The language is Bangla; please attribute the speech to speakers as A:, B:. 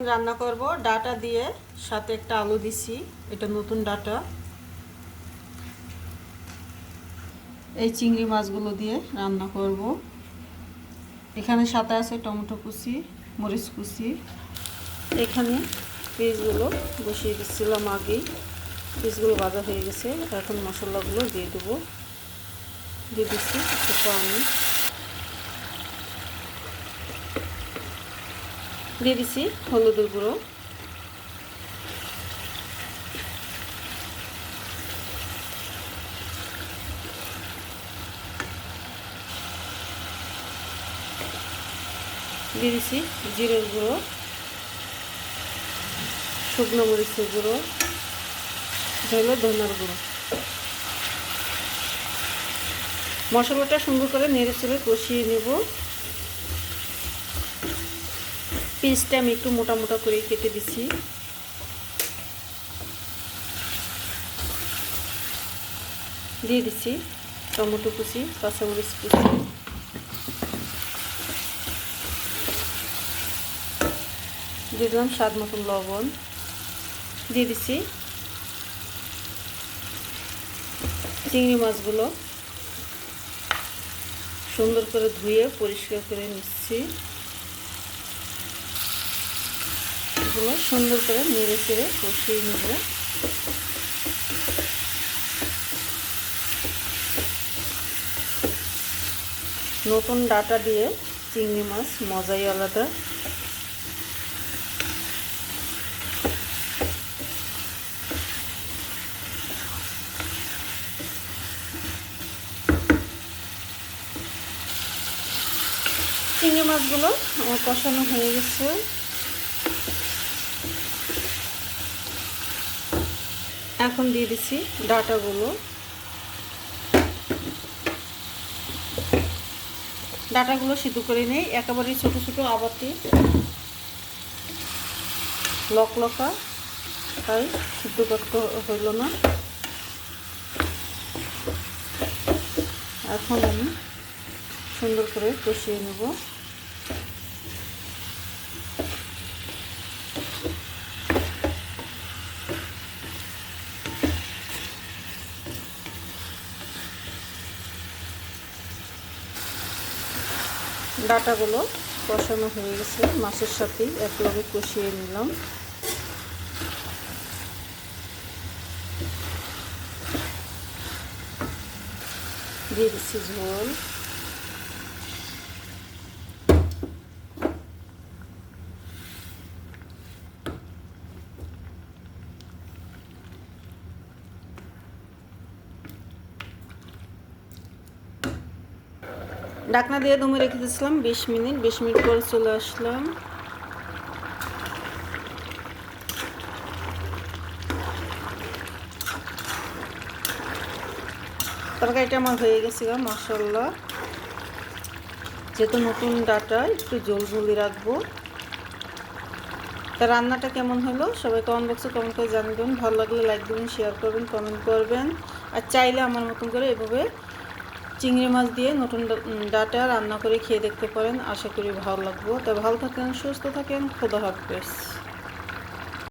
A: রান্না করব ডাটা দিয়ে, সাথে একটা আলু দিছি, এটা নতুন ডাটা। এই চিংড়ি মাছগুলো দিয়ে রান্না করব। এখানে সাথে আছে টমেটো কুচি, মরিচ কুচি। এখানে পিসগুলো বসিয়ে দিচ্ছিলাম আগেই, পিসগুলো ভাজা হয়ে গেছে। এখন মশলাগুলো দিয়ে দেবো। দিয়ে দিচ্ছি একটু পানি, দিয়ে দিচ্ছি হলুদের গুঁড়ো, দিয়ে দিচ্ছি জিরের গুঁড়ো, শুকনো মরিচের গুঁড়ো, হলো ধনার গুঁড়ো। মশলাটা সুন্দর করে নেড়ে চেড়ে কষিয়ে নেব। পিসটা আমি একটু মোটা মোটা করে কেটে দিচ্ছি। দিয়ে দিচ্ছি টমেটো কুচি, কাঁচামরিচ কুচি, দিয়ে দিলাম স্বাদ মতন লবণ, দিয়ে দিচ্ছি চিংড়ি মাছগুলো সুন্দর করে ধুয়ে পরিষ্কার করে নিচ্ছি। এগুলো সুন্দর করে নেড়ে চেড়ে কষিয়ে নেব। নতুন ডাটা দিয়ে চিংড়ি মাছ মজাই আলাদা। চিংড়ি মাছগুলো আমার কষানো হয়ে গেছে। এখন দিয়ে দিচ্ছি ডাটাগুলো। ডাটাগুলো সিদ্ধ করে নেই, একেবারেই ছোট ছোট আবাতি লকলকা, তাই সিদ্ধ করতে হইল না। এখন আমি সুন্দর করে কষিয়ে নেব। ডাটাগুলো কষানো হয়ে গেছে, মাছের সাথেই একলগে কষিয়ে নিলাম। দিয়ে দিচ্ছি ঝোল, ঢাকনা দিয়ে দমে রেখে দিয়েছিলাম 20 মিনিট। 20 মিনিট পরে চলে আসলাম। তরকারিটা আমার হয়ে গেছে মাশাআল্লাহ। যেহেতু নতুন ডাটা একটু ঝোল ঝোলই রাখবো। তা রান্নাটা কেমন হলো সবাই কমেন্ট বক্সে কমেন্ট করে জানাবেন। ভালো লাগলে লাইক দিবেন, শেয়ার করবেন, কমেন্ট করবেন। আর চাইলে আমার মতন করে এভাবে চিংড়ি মাছ দিয়ে নতুন ডাটা রান্না করে খেয়ে দেখতে পারেন। আশা করি ভালো লাগবে। তো ভালো থাকেন, সুস্থ থাকেন, খোদা হাফেজ।